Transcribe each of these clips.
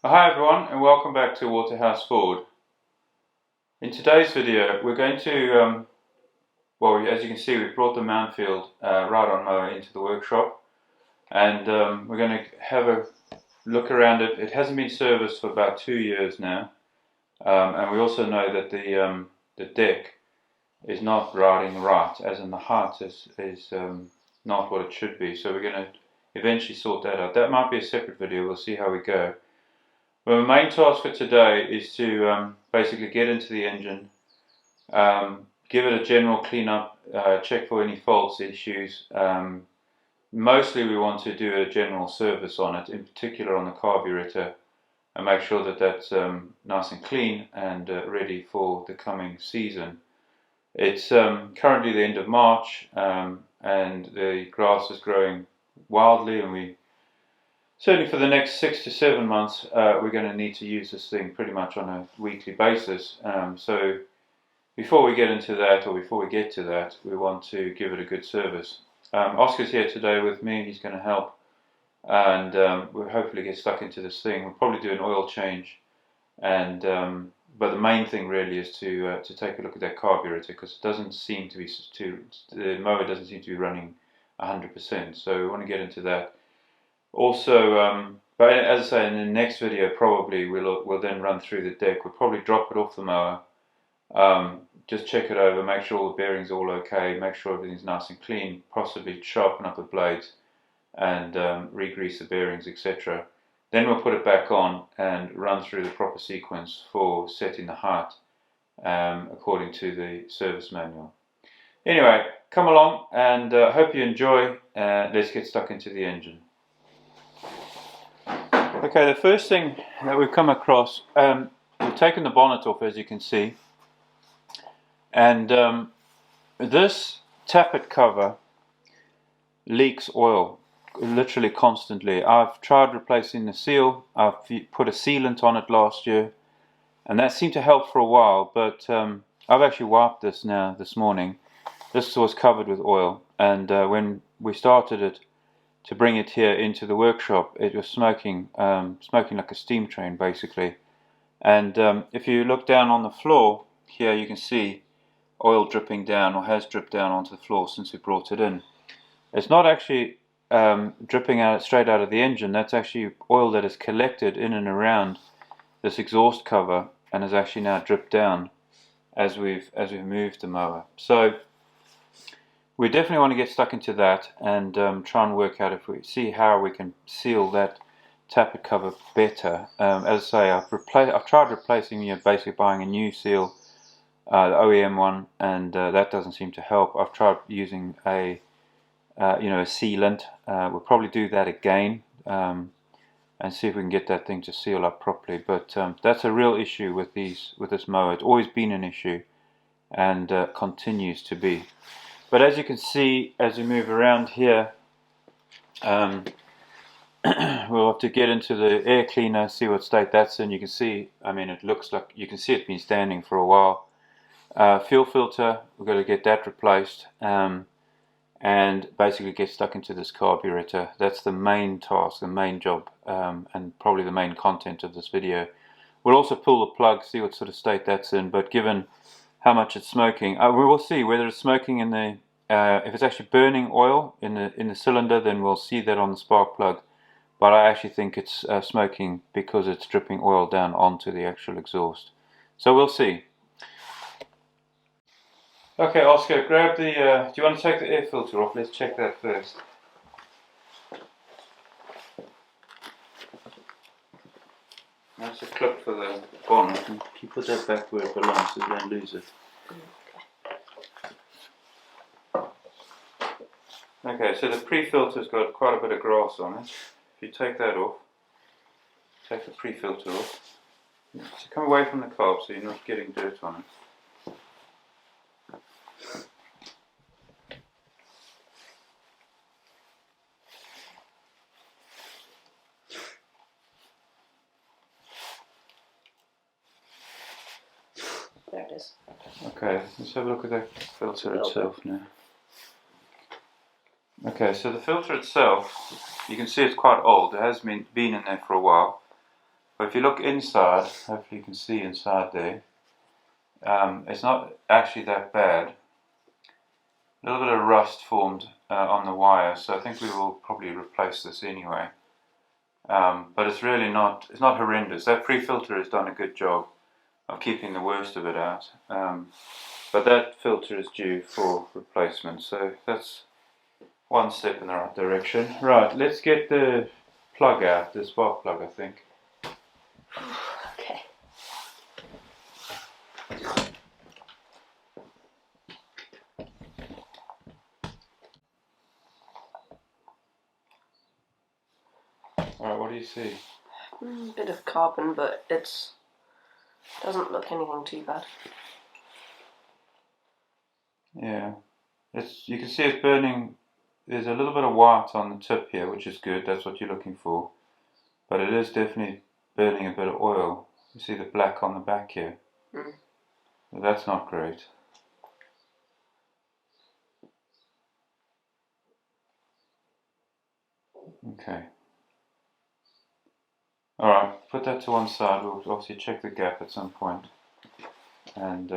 Hi everyone, and welcome back to Waterhouse Forde. In today's video we're going to, as you can see, we've brought the Mountfield ride-on mower into the workshop, and we're going to have a look around it. It hasn't been serviced for about 2 years now, and we also know that the deck is not riding right, as in the height is not what it should be, so we're going to eventually sort that out. That might be a separate video, we'll see how we go. Well, the main task for today is to basically get into the engine, give it a general clean-up, check for any faults, issues. Mostly we want to do a general service on it, in particular on the carburetor, and make sure that that's nice and clean and ready for the coming season. It's currently the end of March, and the grass is growing wildly, and certainly for the next 6 to 7 months, we're going to need to use this thing pretty much on a weekly basis. So before we get into that, or before we get to that, we want to give it a good service. Oscar's here today with me, he's going to help, and we'll hopefully get stuck into this thing. We'll probably do an oil change, and but the main thing really is to take a look at that carburetor, because it doesn't seem to be the mower doesn't seem to be running 100%. So we want to get into that. Also, but as I say, in the next video probably we'll then run through the deck. We'll probably drop it off the mower, just check it over, make sure all the bearings are all okay, make sure everything's nice and clean, possibly sharpen up the blades and re-grease the bearings, etc. Then we'll put it back on and run through the proper sequence for setting the height according to the service manual. Anyway, come along, and hope you enjoy. Let's get stuck into the engine. Okay, the first thing that we've come across, we've taken the bonnet off, as you can see, and this tappet cover leaks oil literally constantly. I've tried replacing the seal. I've put a sealant on it last year, and that seemed to help for a while, but I've actually wiped this now this morning. This was covered with oil, and when we started it to bring it here into the workshop, it was smoking like a steam train basically. And if you look down on the floor here, you can see oil dripping down, or has dripped down onto the floor since we brought it in. It's not actually dripping out straight out of the engine. That's actually oil that is collected in and around this exhaust cover and has actually now dripped down as we've moved the mower. So we definitely want to get stuck into that and try and work out if we see how we can seal that tappet cover better. As I say, I've tried replacing, basically buying a new seal, the OEM one, and that doesn't seem to help. I've tried using a sealant. We'll probably do that again and see if we can get that thing to seal up properly. But that's a real issue with this mower. It's always been an issue and continues to be. But as you can see, as we move around here, we'll have to get into the air cleaner, see what state that's in. You can see, it looks like, you can see it's been standing for a while. Fuel filter, we've got to get that replaced, and basically get stuck into this carburetor. That's the main task, the main job, and probably the main content of this video. We'll also pull the plug, see what sort of state that's in, but given how much it's smoking, we will see whether it's smoking in the if it's actually burning oil in the cylinder, then we'll see that on the spark plug. But I actually think it's smoking because it's dripping oil down onto the actual exhaust. So we'll see. Okay, Oscar, grab the. Do you want to take the air filter off? Let's check that first. That's a clip for the bonnet. Can you put that back where it belongs so you don't lose it? Okay, so the pre-filter's got quite a bit of grass on it. If you take that off, take the pre-filter off. So come away from the carb so you're not getting dirt on it. There it is. Okay, let's have a look at the filter itself now. Okay, so the filter itself, you can see it's quite old. It has been in there for a while. But if you look inside, hopefully you can see inside there, it's not actually that bad. A little bit of rust formed on the wire, so I think we will probably replace this anyway. But it's really not, it's not horrendous. That pre-filter has done a good job of keeping the worst of it out. But that filter is due for replacement, so that's one step in the right direction. Right, let's get the plug out, the spark plug, I think. Okay. Alright, what do you see? Bit of carbon, but it doesn't look anything too bad. Yeah, you can see it's burning. There's a little bit of white on the tip here, which is good. That's what you're looking for. But it is definitely burning a bit of oil. You see the black on the back here. Well, that's not great. Okay. Alright, put that to one side. We'll obviously check the gap at some point. And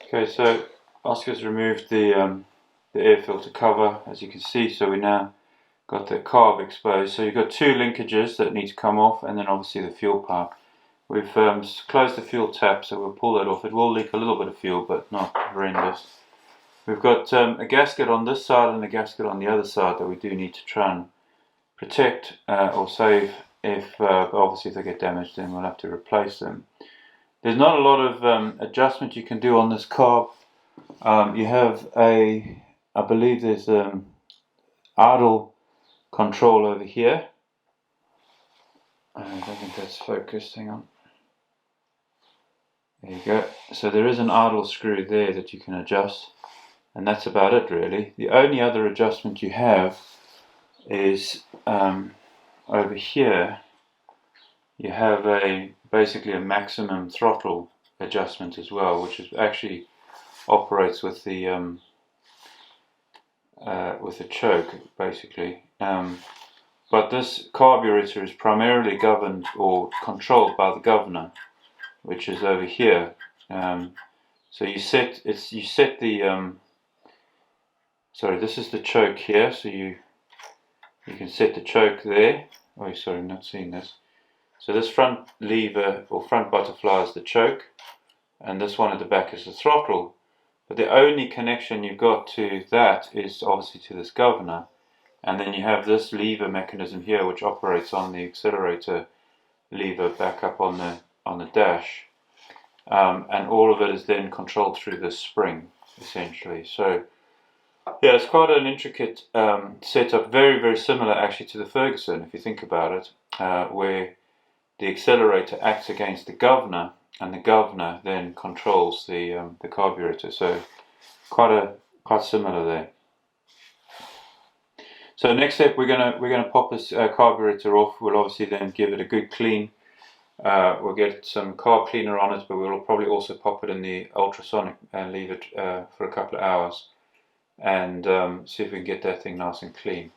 okay, so Oscar's removed the air filter cover, as you can see. So we now got the carb exposed. So you've got two linkages that need to come off, and then obviously the fuel pipe. We've closed the fuel tap, so we'll pull that off. It will leak a little bit of fuel, but not horrendous. We've got a gasket on this side and a gasket on the other side that we do need to try and protect or save. If obviously if they get damaged, then we'll have to replace them. There's not a lot of adjustment you can do on this carb. You have I believe there's idle control over here. I don't think that's focused. Hang on. There you go. So there is an idle screw there that you can adjust. And that's about it really. The only other adjustment you have is over here. You have basically a maximum throttle adjustment as well, which is actually operates with the choke basically. But this carburetor is primarily governed or controlled by the governor, which is over here. So you set the sorry, this is the choke here, so you can set the choke there. Oh, sorry, I'm not seeing this. So this front lever or front butterfly is the choke, and this one at the back is the throttle. But the only connection you've got to that is obviously to this governor, and then you have this lever mechanism here, which operates on the accelerator lever back up on the dash, and all of it is then controlled through this spring, essentially. So yeah, it's quite an intricate setup, very, very similar actually to the Ferguson, if you think about it, where the accelerator acts against the governor, and the governor then controls the carburetor. So quite similar there. So next step, we're gonna pop this carburetor off. We'll obviously then give it a good clean. We'll get some carb cleaner on it, but we'll probably also pop it in the ultrasonic and leave it for a couple of hours, and see if we can get that thing nice and clean.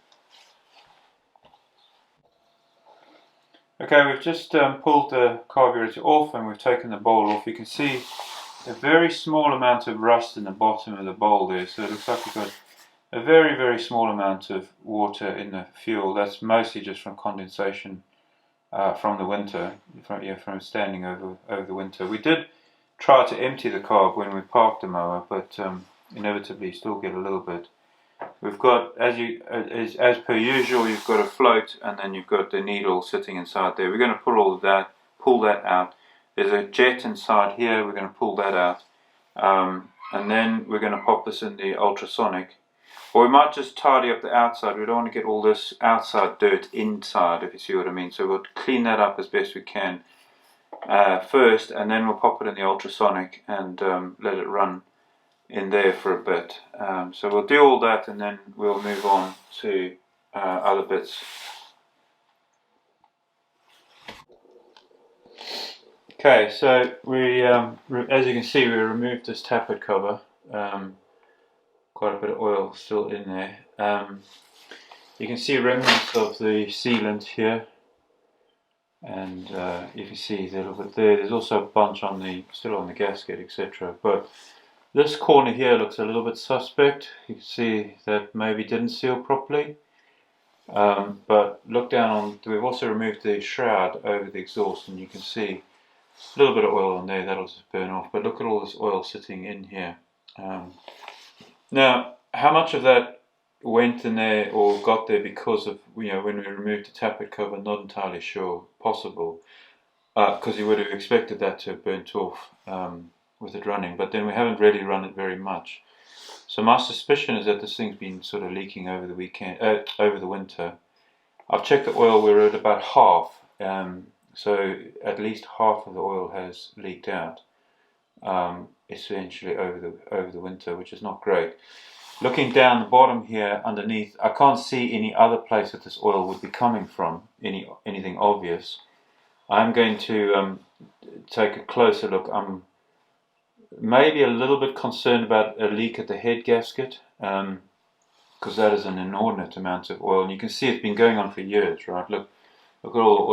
Okay, we've just pulled the carburetor off and we've taken the bowl off. You can see a very small amount of rust in the bottom of the bowl there, so it looks like we've got a very, very small amount of water in the fuel. That's mostly just from condensation from the winter, from standing over the winter. We did try to empty the carb when we parked the mower, but inevitably still get a little bit. We've got, as per usual, you've got a float, and then you've got the needle sitting inside there. We're going to pull that out. There's a jet inside here. We're going to pull that out, and then we're going to pop this in the ultrasonic. Or we might just tidy up the outside. We don't want to get all this outside dirt inside, if you see what I mean. So we'll clean that up as best we can first, and then we'll pop it in the ultrasonic and let it run in there for a bit. So we'll do all that, and then we'll move on to other bits. Okay, so we, as you can see, we removed this tappet cover. Quite a bit of oil still in there. You can see remnants of the sealant here. And if you see a little bit there, there's also a bunch on the still on the gasket, etc. But this corner here looks a little bit suspect. You can see that maybe didn't seal properly. But look down on, we've also removed the shroud over the exhaust, and you can see a little bit of oil on there. That'll just burn off. But look at all this oil sitting in here. Now, how much of that went in there or got there because of, when we removed the tappet cover, not entirely sure. Possible, because you would have expected that to have burnt off with it running, but then we haven't really run it very much. So my suspicion is that this thing's been sort of leaking over the weekend, over the winter. I've checked the oil, we're at about half, so at least half of the oil has leaked out, essentially over the winter, which is not great. Looking down the bottom here underneath, I can't see any other place that this oil would be coming from, anything obvious. I'm going to take a closer look. I'm maybe a little bit concerned about a leak at the head gasket, because that is an inordinate amount of oil, and you can see it's been going on for years, right? Look at all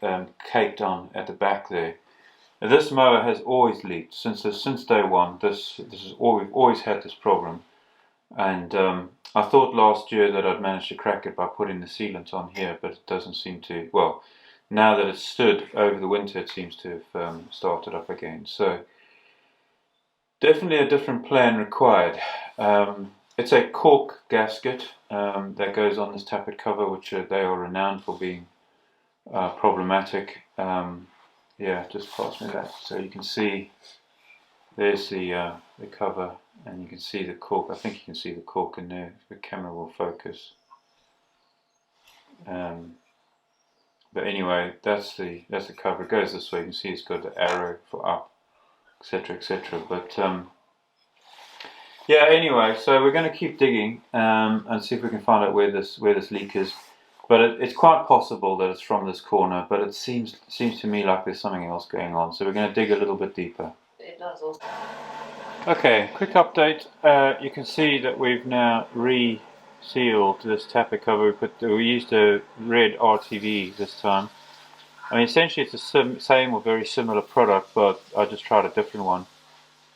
the oil caked on at the back there. Now, this mower has always leaked since day one. This is we've always had this problem. And I thought last year that I'd managed to crack it by putting the sealant on here, but it doesn't seem to. Well, now that it's stood over the winter, it seems to have started up again. So definitely a different plan required. It's a cork gasket that goes on this tappet cover, which they are renowned for being problematic. Yeah, just pass me that so you can see. There's the cover, and you can see the cork. I think you can see the cork in there. The camera will focus. But anyway, that's the cover. It goes this way. You can see it's got the arrow for up, etc., etc. But yeah. Anyway, so we're going to keep digging and see if we can find out where this leak is. But it's quite possible that it's from this corner. But it seems to me like there's something else going on. So we're going to dig a little bit deeper. It does also. Okay, quick update. You can see that we've now resealed this tappet cover. We used a red RTV this time. I mean, essentially it's the same or very similar product, but I just tried a different one.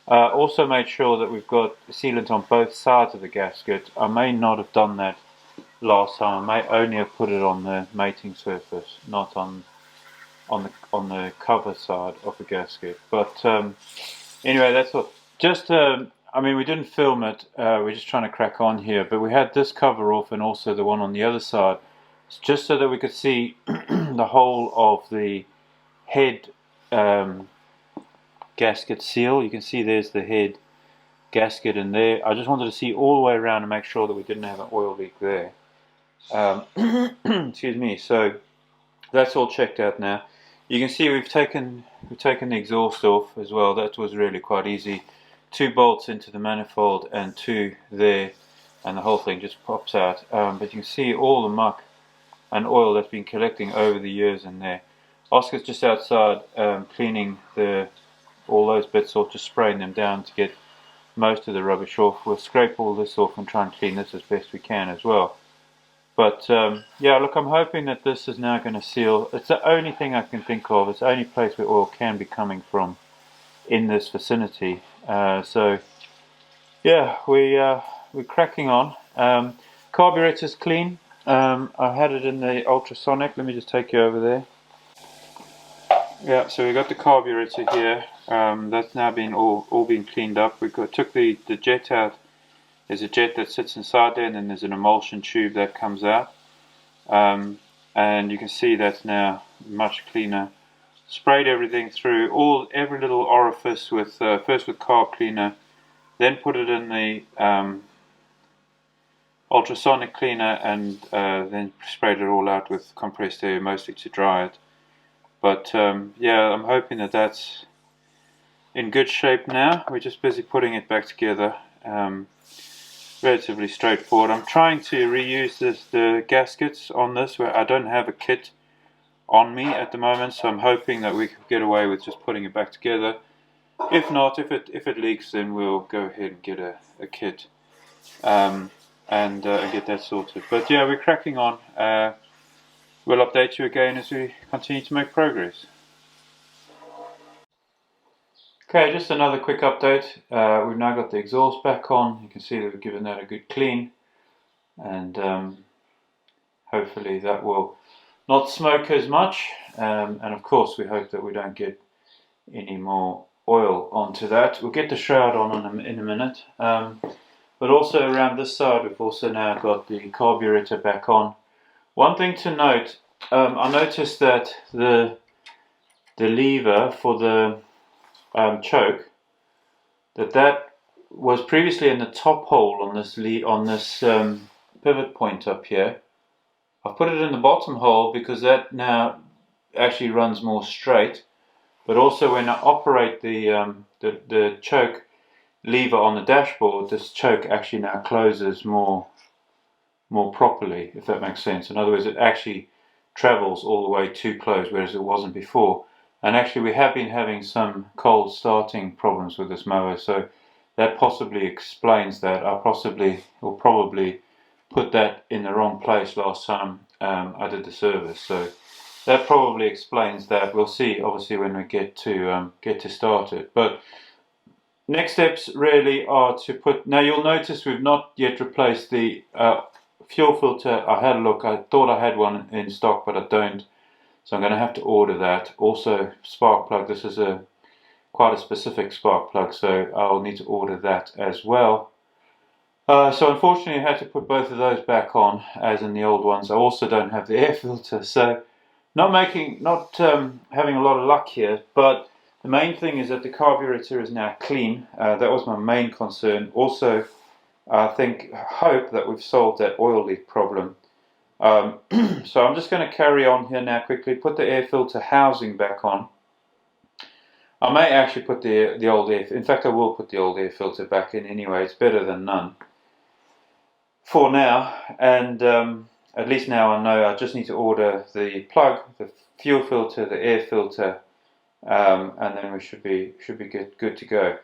Also made sure that we've got sealant on both sides of the gasket. I may not have done that last time. I may only have put it on the mating surface, not on the cover side of the gasket. But anyway, that's all. Just, I mean, we didn't film it. We're just trying to crack on here. But we had this cover off, and also the one on the other side, just so that we could see the whole of the head gasket seal. You can see there's the head gasket in there. I just wanted to see all the way around and make sure that we didn't have an oil leak there. Excuse me. So that's all checked out now. You can see we've taken the exhaust off as well. That was really quite easy. 2 bolts into the manifold and 2 there, and the whole thing just pops out. But you can see all the muck and oil that's been collecting over the years in there. Oscar's just outside cleaning all those bits off, just spraying them down to get most of the rubbish off. We'll scrape all this off and try and clean this as best we can as well. But yeah, look, I'm hoping that this is now going to seal. It's the only thing I can think of. It's the only place where oil can be coming from in this vicinity. So yeah, we're cracking on. Carburetor's clean. I had it in the ultrasonic. Let me just take you over there. Yeah, so we got the carburetor here. That's now been all been cleaned up. Took the jet out. There's a jet that sits inside there, and then there's an emulsion tube that comes out. And you can see that's now much cleaner. Sprayed everything through, every little orifice with first with carb cleaner, then put it in the ultrasonic cleaner, and then sprayed it all out with compressed air, mostly to dry it. But yeah, I'm hoping that that's in good shape now. We're just busy putting it back together. Relatively straightforward. I'm trying to reuse the gaskets on this, where I don't have a kit on me at the moment, so I'm hoping that we can get away with just putting it back together. If not, if it leaks, then we'll go ahead and get a kit and get that sorted. But yeah, we're cracking on. we'll update you again as we continue to make progress. Okay, just another quick update. We've now got the exhaust back on. You can see that we've given that a good clean, and hopefully that will not smoke as much, and of course we hope that we don't get any more oil onto that. We'll get the shroud on in a minute, but also around this side we've also now got the carburetor back on. One thing to note, I noticed that the lever for the choke, that was previously in the top hole on this pivot point up here. I've put it in the bottom hole because that now actually runs more straight, but also when I operate the choke lever on the dashboard, this choke actually now closes more properly, if that makes sense. In other words, it actually travels all the way to close, whereas it wasn't before. And actually we have been having some cold starting problems with this mower, so that possibly explains that. I probably put that in the wrong place last time I did the service, so that probably explains that. We'll see obviously when we get to start it. But next steps really are to put, now you'll notice we've not yet replaced the fuel filter. I had a look, I thought I had one in stock but I don't, so I'm going to have to order that. Also spark plug, this is quite a specific spark plug, so I'll need to order that as well. So unfortunately I had to put both of those back on as in the old ones. I also don't have the air filter, so not having a lot of luck here. But the main thing is that the carburetor is now clean. That was my main concern. Also, hope that we've solved that oil leak problem. So I'm just going to carry on here now quickly, put the air filter housing back on. I may actually put the old air, in fact I will put the old air filter back in anyway, it's better than none for now, and at least now I know I just need to order the plug, the fuel filter, the air filter, and then we should be good to go.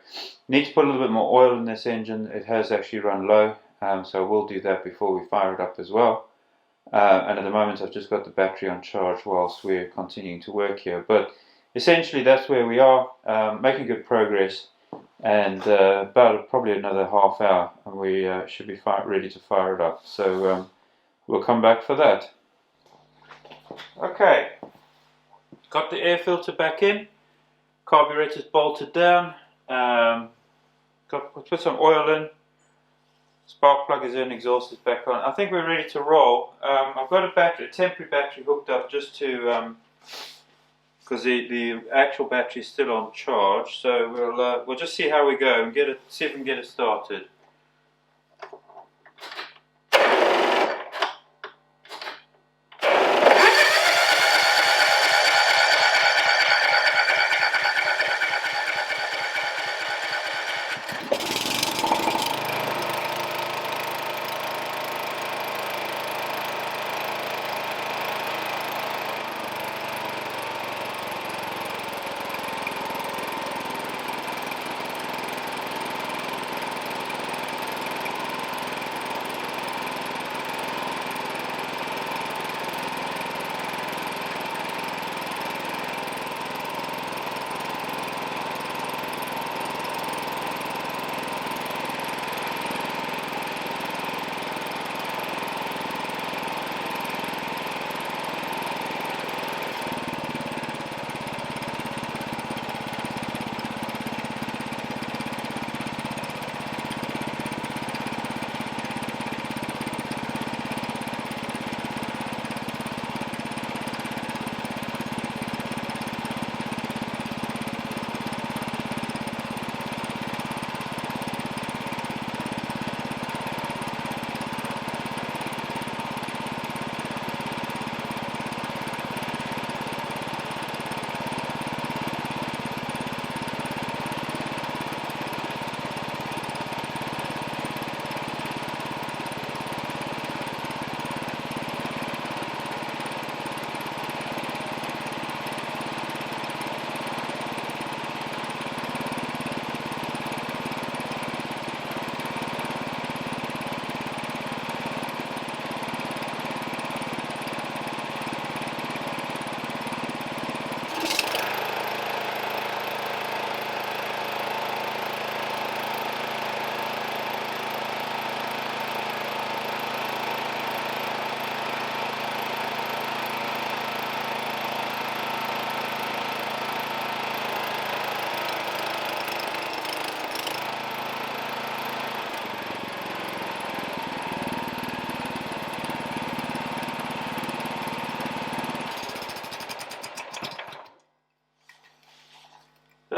Need to put a little bit more oil in this engine. It has actually run low, so we'll do that before we fire it up as well. And at the moment I've just got the battery on charge whilst we're continuing to work here. But essentially that's where we are, making good progress, and about probably another half hour and we should be ready to fire it up. So we'll come back for that. Okay, got the air filter back in, carburetor's bolted down, put some oil in, spark plug is in, exhaust is back on. I think we're ready to roll. I've got a temporary battery hooked up just to because the actual battery is still on charge, so we'll just see how we go and see if we can get it started.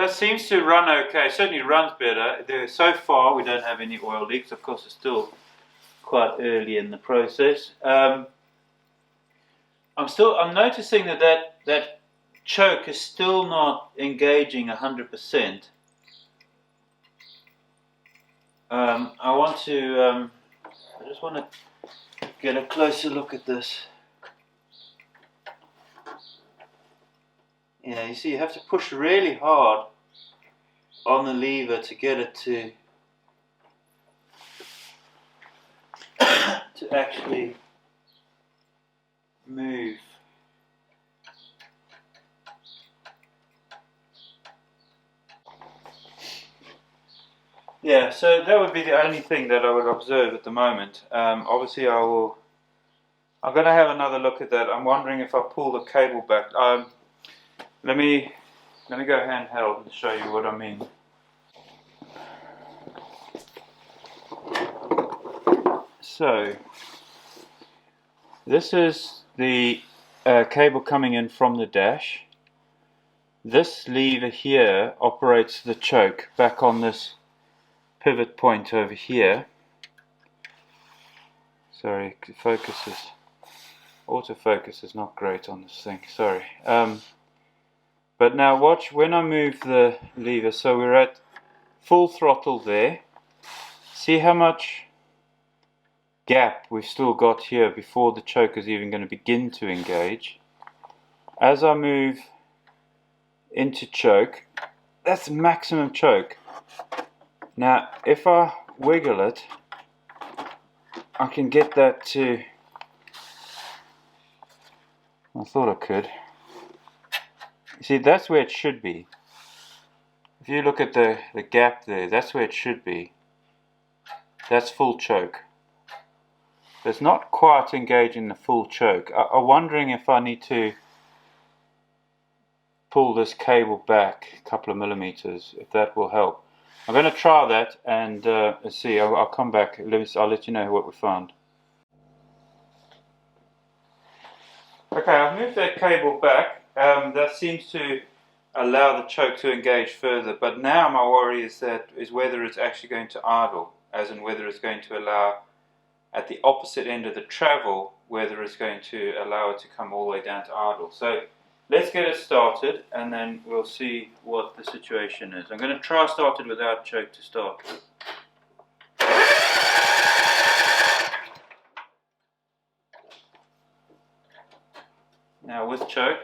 it seems to run okay. It certainly runs better. So far we don't have any oil leaks. Of course, it's still quite early in the process. I'm noticing that choke is still not engaging 100%. I just want to get a closer look at this. Yeah, you see, you have to push really hard on the lever to get it to actually move. Yeah, so that would be the only thing that I would observe at the moment. Obviously, I'm going to have another look at that. I'm wondering if I pull the cable back. Let me go handheld and show you what I mean. So this is the cable coming in from the dash. This lever here operates the choke back on this pivot point over here. Sorry, autofocus is not great on this thing, sorry. But now watch when I move the lever, so we're at full throttle there. See how much gap we've still got here before the choke is even going to begin to engage. As I move into choke, that's maximum choke. Now if I wiggle it, I can get that to, I thought I could. You see, that's where it should be. If you look at the gap there, that's where it should be. That's full choke. It's not quite engaging the full choke. I'm wondering if I need to pull this cable back a couple of millimeters, if that will help. I'm going to try that and see. I'll come back. I'll let you know what we found. Okay, I've moved that cable back. That seems to allow the choke to engage further, but now my worry is whether it's actually going to idle, as in whether it's going to allow at the opposite end of the travel, whether it's going to allow it to come all the way down to idle. So let's get it started and then we'll see what the situation is. I'm going to try start it without choke to start with. Now with choke.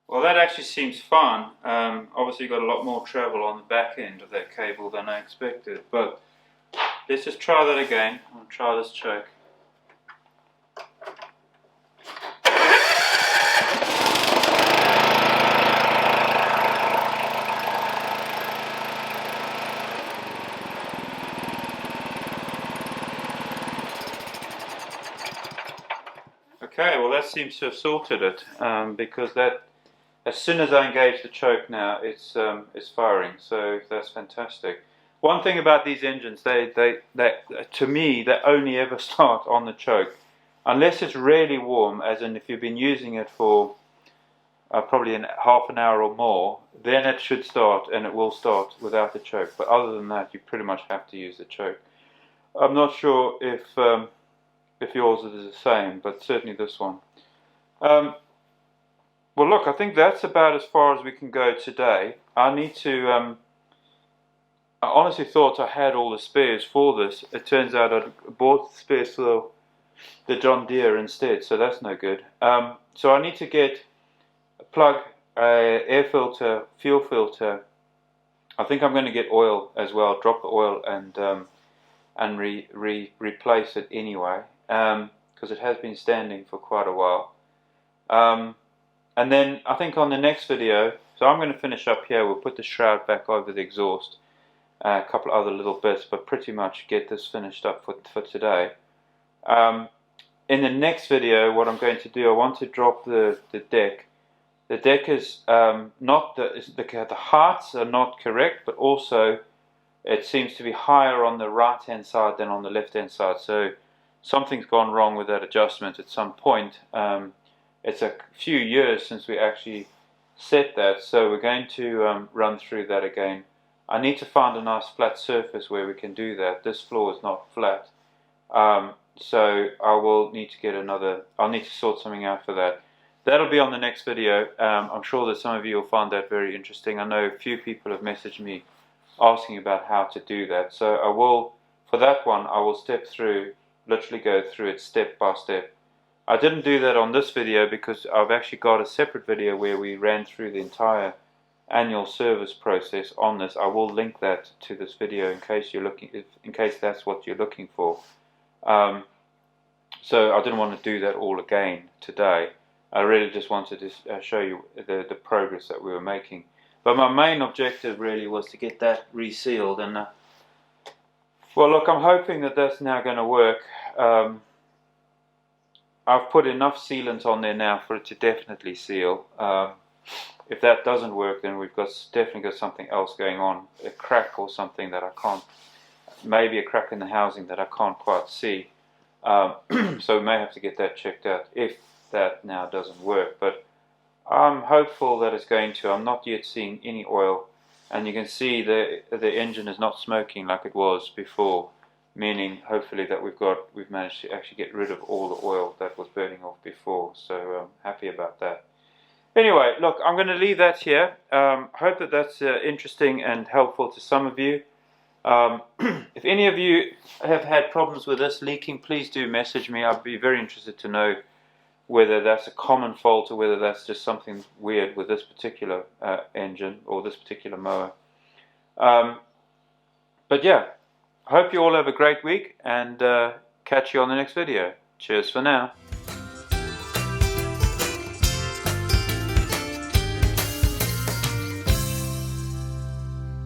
Well, that actually seems fine. Obviously got a lot more travel on the back end of that cable than I expected, but let's just try that again. I'll try this choke. Okay, well that seems to have sorted it, because that, as soon as I engage the choke now, it's firing. So that's fantastic. One thing about these engines, to me, they only ever start on the choke, unless it's really warm. As in, if you've been using it for probably half an hour or more, then it should start, and it will start without the choke. But other than that, you pretty much have to use the choke. I'm not sure if yours is the same, but certainly this one. Well, look, I think that's about as far as we can go today. I need to, I honestly thought I had all the spares for this. It turns out I bought the spares for the John Deere instead, so that's no good. So I need to get a plug, air filter, fuel filter. I think I'm going to get oil as well, drop the oil and replace it anyway, because it has been standing for quite a while. And then I think on the next video So I'm going to finish up here. We'll put the shroud back over the exhaust, a couple other little bits, but pretty much get this finished up for today. In the next video, what I'm going to do, I want to drop the deck. The deck is not the heights are not correct, but also it seems to be higher on the right hand side than on the left hand side. So something's gone wrong with that adjustment at some point. It's a few years since we actually set that, so we're going to run through that again. I need to find a nice flat surface where we can do that. This floor is not flat, so I will need to get I'll need to sort something out for that. That'll be on the next video. I'm sure that some of you will find that very interesting. I know a few people have messaged me asking about how to do that, so I will, for that one, I will literally go through it step by step. I didn't do that on this video because I've actually got a separate video where we ran through the entire annual service process on this. I will link that to this video in case in case that's what you're looking for. So I didn't want to do that all again today. I really just wanted to show you the progress that we were making. But my main objective really was to get that resealed, and well, look, I'm hoping that that's now going to work. I've put enough sealant on there now for it to definitely seal. If that doesn't work, then we've definitely got something else going on, a crack or something that I can't, maybe a crack in the housing that I can't quite see. So we may have to get that checked out if that now doesn't work. But I'm hopeful that it's going to. I'm not yet seeing any oil, and you can see the engine is not smoking like it was before, meaning hopefully that we've managed to actually get rid of all the oil that was burning off before. So I'm happy about that. Anyway, look, I'm going to leave that here. Hope that that's interesting and helpful to some of you. If any of you have had problems with this leaking, please do message me. I'd be very interested to know whether that's a common fault or whether that's just something weird with this particular engine or this particular mower. But yeah, I hope you all have a great week, and catch you on the next video. Cheers for now.